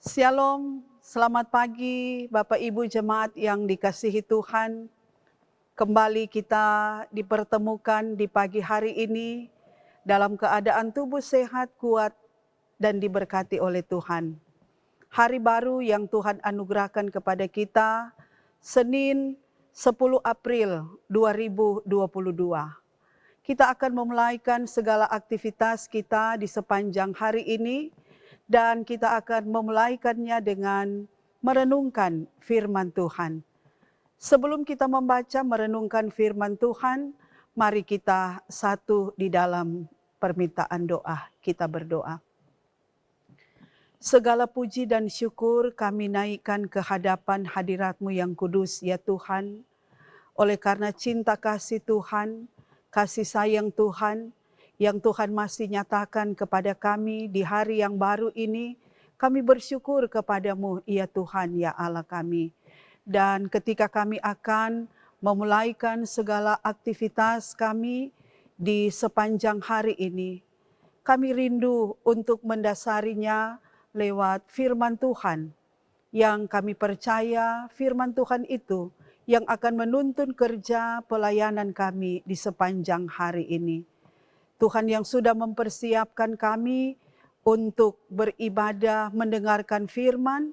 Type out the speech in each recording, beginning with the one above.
Shalom, selamat pagi Bapak Ibu Jemaat yang dikasihi Tuhan. Kembali kita dipertemukan di pagi hari ini dalam keadaan tubuh sehat, kuat, dan diberkati oleh Tuhan. Hari baru yang Tuhan anugerahkan kepada kita, Senin 10 April 2022. Kita akan memulaikan segala aktivitas kita di sepanjang hari ini, dan kita akan memulaikannya dengan merenungkan firman Tuhan. Sebelum kita membaca merenungkan firman Tuhan, mari kita satu di dalam permintaan doa. Kita berdoa. Segala puji dan syukur kami naikkan ke hadapan hadirat-Mu yang kudus, ya Tuhan. Oleh karena cinta kasih Tuhan, kasih sayang Tuhan, yang Tuhan masih nyatakan kepada kami di hari yang baru ini, kami bersyukur kepadamu, ya Tuhan, ya Allah kami. Dan ketika kami akan memulaikan segala aktivitas kami di sepanjang hari ini, kami rindu untuk mendasarinya lewat firman Tuhan, yang kami percaya firman Tuhan itu yang akan menuntun kerja pelayanan kami di sepanjang hari ini. Tuhan yang sudah mempersiapkan kami untuk beribadah, mendengarkan firman,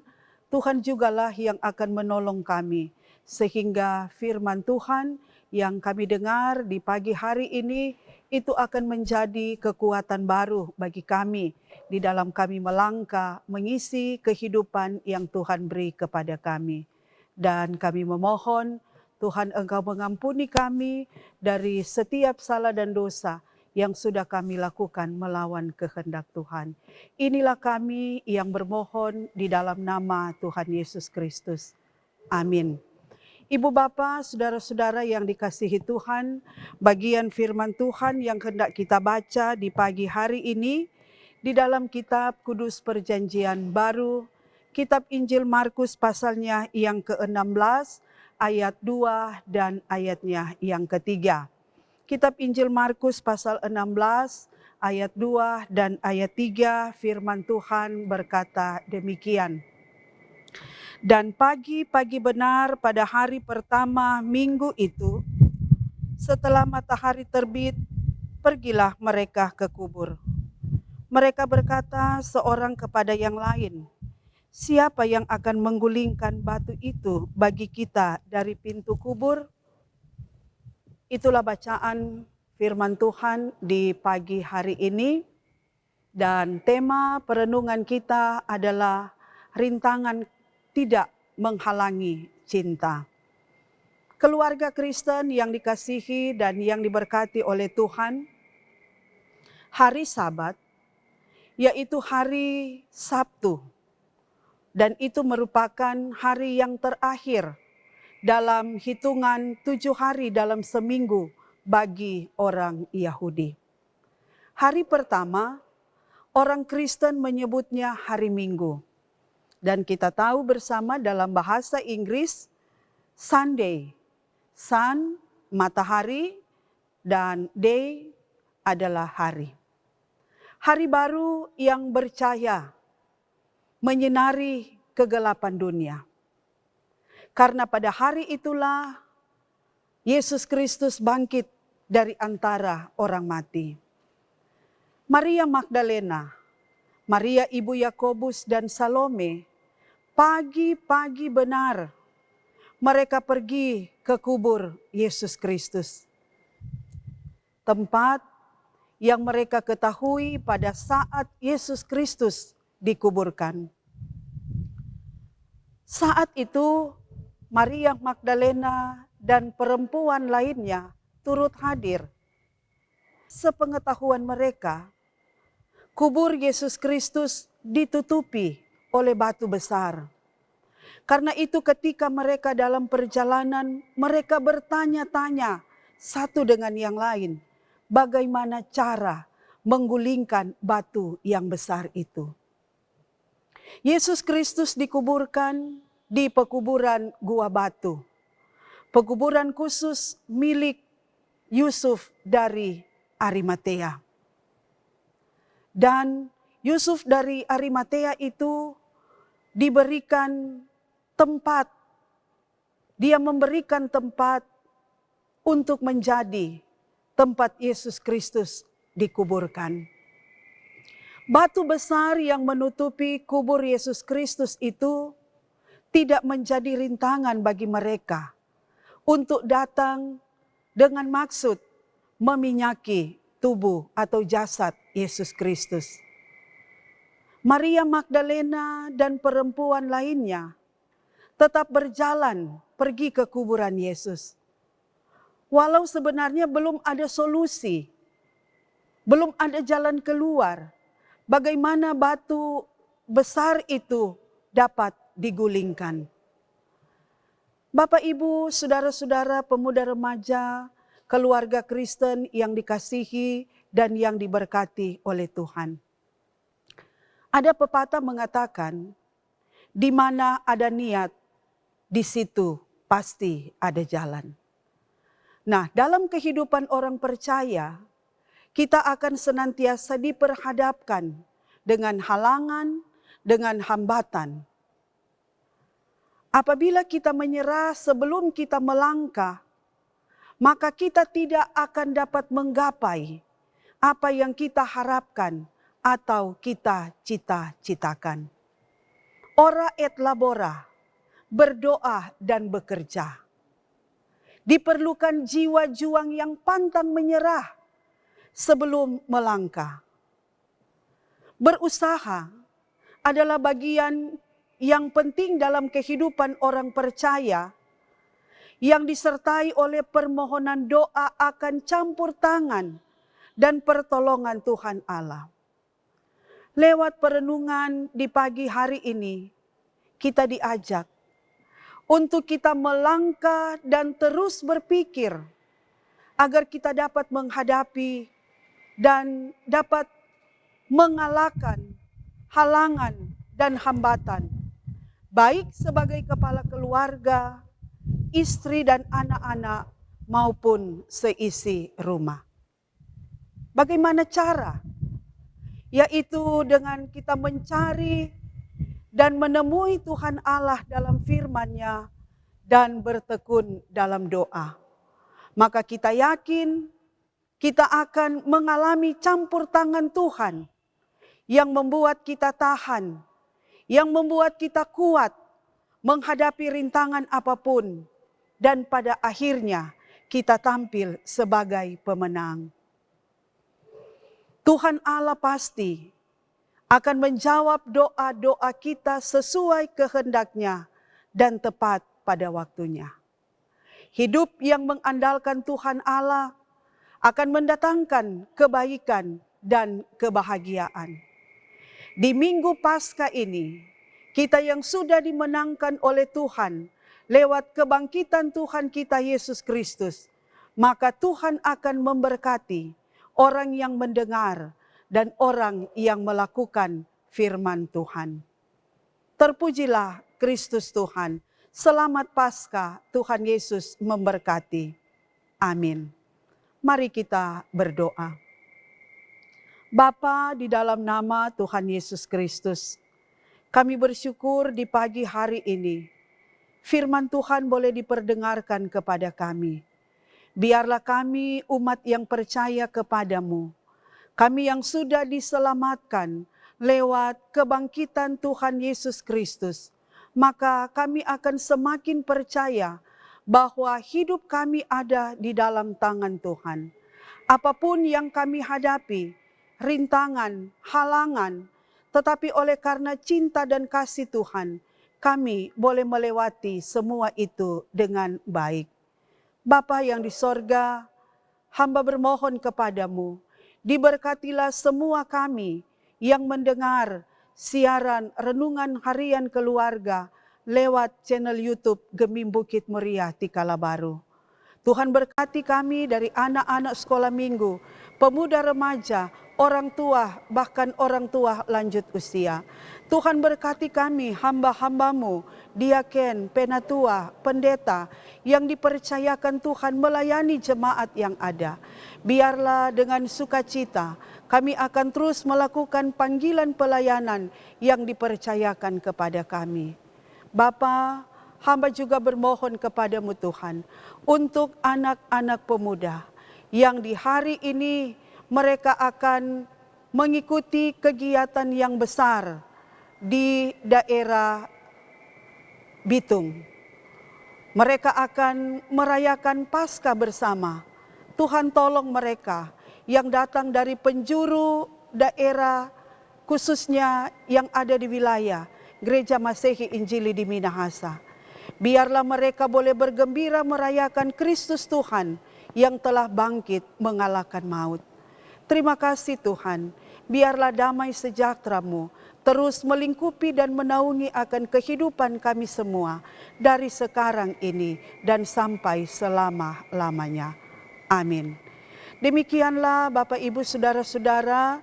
Tuhan jugalah yang akan menolong kami. Sehingga firman Tuhan yang kami dengar di pagi hari ini, itu akan menjadi kekuatan baru bagi kami di dalam kami melangkah, mengisi kehidupan yang Tuhan beri kepada kami. Dan kami memohon, Tuhan Engkau mengampuni kami dari setiap salah dan dosa yang sudah kami lakukan melawan kehendak Tuhan. Inilah kami yang bermohon di dalam nama Tuhan Yesus Kristus. Amin. Ibu Bapa, saudara-saudara yang dikasihi Tuhan, bagian firman Tuhan yang hendak kita baca di pagi hari ini, di dalam kitab Kudus Perjanjian Baru, kitab Injil Markus pasalnya yang ke-16, ayat 2 dan ayatnya yang ketiga. Kitab Injil Markus pasal 16 ayat 2 dan ayat 3, firman Tuhan berkata demikian. Dan pagi-pagi benar pada hari pertama minggu itu, setelah matahari terbit, pergilah mereka ke kubur. Mereka berkata seorang kepada yang lain, "Siapa yang akan menggulingkan batu itu bagi kita dari pintu kubur?" Itulah bacaan firman Tuhan di pagi hari ini, dan tema perenungan kita adalah rintangan tidak menghalangi cinta. Keluarga Kristen yang dikasihi dan yang diberkati oleh Tuhan, hari Sabat, yaitu hari Sabtu, dan itu merupakan hari yang terakhir dalam hitungan 7 hari dalam seminggu bagi orang Yahudi. Hari pertama, orang Kristen menyebutnya hari Minggu. Dan kita tahu bersama dalam bahasa Inggris, Sunday. Sun, matahari, dan day adalah hari. Hari baru yang bercahaya, menyinari kegelapan dunia. Karena pada hari itulah Yesus Kristus bangkit dari antara orang mati. Maria Magdalena, Maria ibu Yakobus dan Salome, pagi-pagi benar mereka pergi ke kubur Yesus Kristus. Tempat yang mereka ketahui pada saat Yesus Kristus dikuburkan. Saat itu Maria Magdalena dan perempuan lainnya turut hadir. Sepengetahuan mereka, kubur Yesus Kristus ditutupi oleh batu besar. Karena itu ketika mereka dalam perjalanan, mereka bertanya-tanya satu dengan yang lain, bagaimana cara menggulingkan batu yang besar itu. Yesus Kristus dikuburkan di pekuburan Gua Batu. Pekuburan khusus milik Yusuf dari Arimatea. Dan Yusuf dari Arimatea itu diberikan tempat, dia memberikan tempat untuk menjadi tempat Yesus Kristus dikuburkan. Batu besar yang menutupi kubur Yesus Kristus itu tidak menjadi rintangan bagi mereka untuk datang dengan maksud meminyaki tubuh atau jasad Yesus Kristus. Maria Magdalena dan perempuan lainnya tetap berjalan pergi ke kuburan Yesus. Walau sebenarnya belum ada solusi, belum ada jalan keluar, bagaimana batu besar itu dapat digulingkan. Bapak, Ibu, saudara-saudara, pemuda remaja, keluarga Kristen yang dikasihi dan yang diberkati oleh Tuhan. Ada pepatah mengatakan, di mana ada niat, di situ pasti ada jalan. Nah, dalam kehidupan orang percaya, kita akan senantiasa diperhadapkan dengan halangan, dengan hambatan. Apabila kita menyerah sebelum kita melangkah, maka kita tidak akan dapat menggapai apa yang kita harapkan atau kita cita-citakan. Ora et labora, berdoa dan bekerja. Diperlukan jiwa juang yang pantang menyerah sebelum melangkah. Berusaha adalah bagian yang penting dalam kehidupan orang percaya yang disertai oleh permohonan doa akan campur tangan dan pertolongan Tuhan Allah. Lewat perenungan di pagi hari ini, kita diajak untuk kita melangkah dan terus berpikir agar kita dapat menghadapi dan dapat mengalahkan halangan dan hambatan, baik sebagai kepala keluarga, istri dan anak-anak maupun seisi rumah. Bagaimana cara? Yaitu dengan kita mencari dan menemui Tuhan Allah dalam firman-Nya dan bertekun dalam doa. Maka kita yakin kita akan mengalami campur tangan Tuhan yang membuat kita tahan, yang membuat kita kuat menghadapi rintangan apapun, dan pada akhirnya kita tampil sebagai pemenang. Tuhan Allah pasti akan menjawab doa-doa kita sesuai kehendak-Nya dan tepat pada waktunya. Hidup yang mengandalkan Tuhan Allah akan mendatangkan kebaikan dan kebahagiaan. Di Minggu Paskah ini, kita yang sudah dimenangkan oleh Tuhan lewat kebangkitan Tuhan kita Yesus Kristus, maka Tuhan akan memberkati orang yang mendengar dan orang yang melakukan firman Tuhan. Terpujilah Kristus Tuhan. Selamat Paskah, Tuhan Yesus memberkati. Amin. Mari kita berdoa. Bapa, di dalam nama Tuhan Yesus Kristus, kami bersyukur di pagi hari ini, firman Tuhan boleh diperdengarkan kepada kami. Biarlah kami umat yang percaya kepadamu, kami yang sudah diselamatkan lewat kebangkitan Tuhan Yesus Kristus, maka kami akan semakin percaya bahwa hidup kami ada di dalam tangan Tuhan. Apapun yang kami hadapi, rintangan, halangan, tetapi oleh karena cinta dan kasih Tuhan, kami boleh melewati semua itu dengan baik. Bapa yang di sorga, hamba bermohon kepadamu, diberkatilah semua kami yang mendengar siaran renungan harian keluarga lewat channel YouTube Gemim Bukit Muria Tikala Baru. Tuhan berkati kami dari anak-anak sekolah minggu, pemuda remaja, orang tua, bahkan orang tua lanjut usia. Tuhan berkati kami, hamba-hamba-Mu, diaken, penatua, pendeta, yang dipercayakan Tuhan melayani jemaat yang ada. Biarlah dengan sukacita kami akan terus melakukan panggilan pelayanan yang dipercayakan kepada kami. Bapa, hamba juga bermohon kepadamu Tuhan, untuk anak-anak pemuda yang di hari ini mereka akan mengikuti kegiatan yang besar di daerah Bitung. Mereka akan merayakan Paskah bersama. Tuhan tolong mereka yang datang dari penjuru daerah, khususnya yang ada di wilayah Gereja Masehi Injili di Minahasa. Biarlah mereka boleh bergembira merayakan Kristus Tuhan yang telah bangkit mengalahkan maut. Terima kasih Tuhan, biarlah damai sejahtera-Mu terus melingkupi dan menaungi akan kehidupan kami semua dari sekarang ini dan sampai selama-lamanya. Amin. Demikianlah Bapak Ibu Saudara-saudara,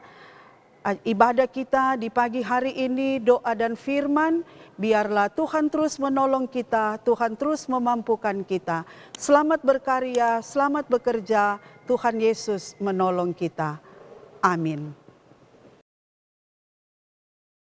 ibadah kita di pagi hari ini, doa dan firman. Biarlah Tuhan terus menolong kita, Tuhan terus memampukan kita. Selamat berkarya, selamat bekerja, Tuhan Yesus menolong kita. Amin.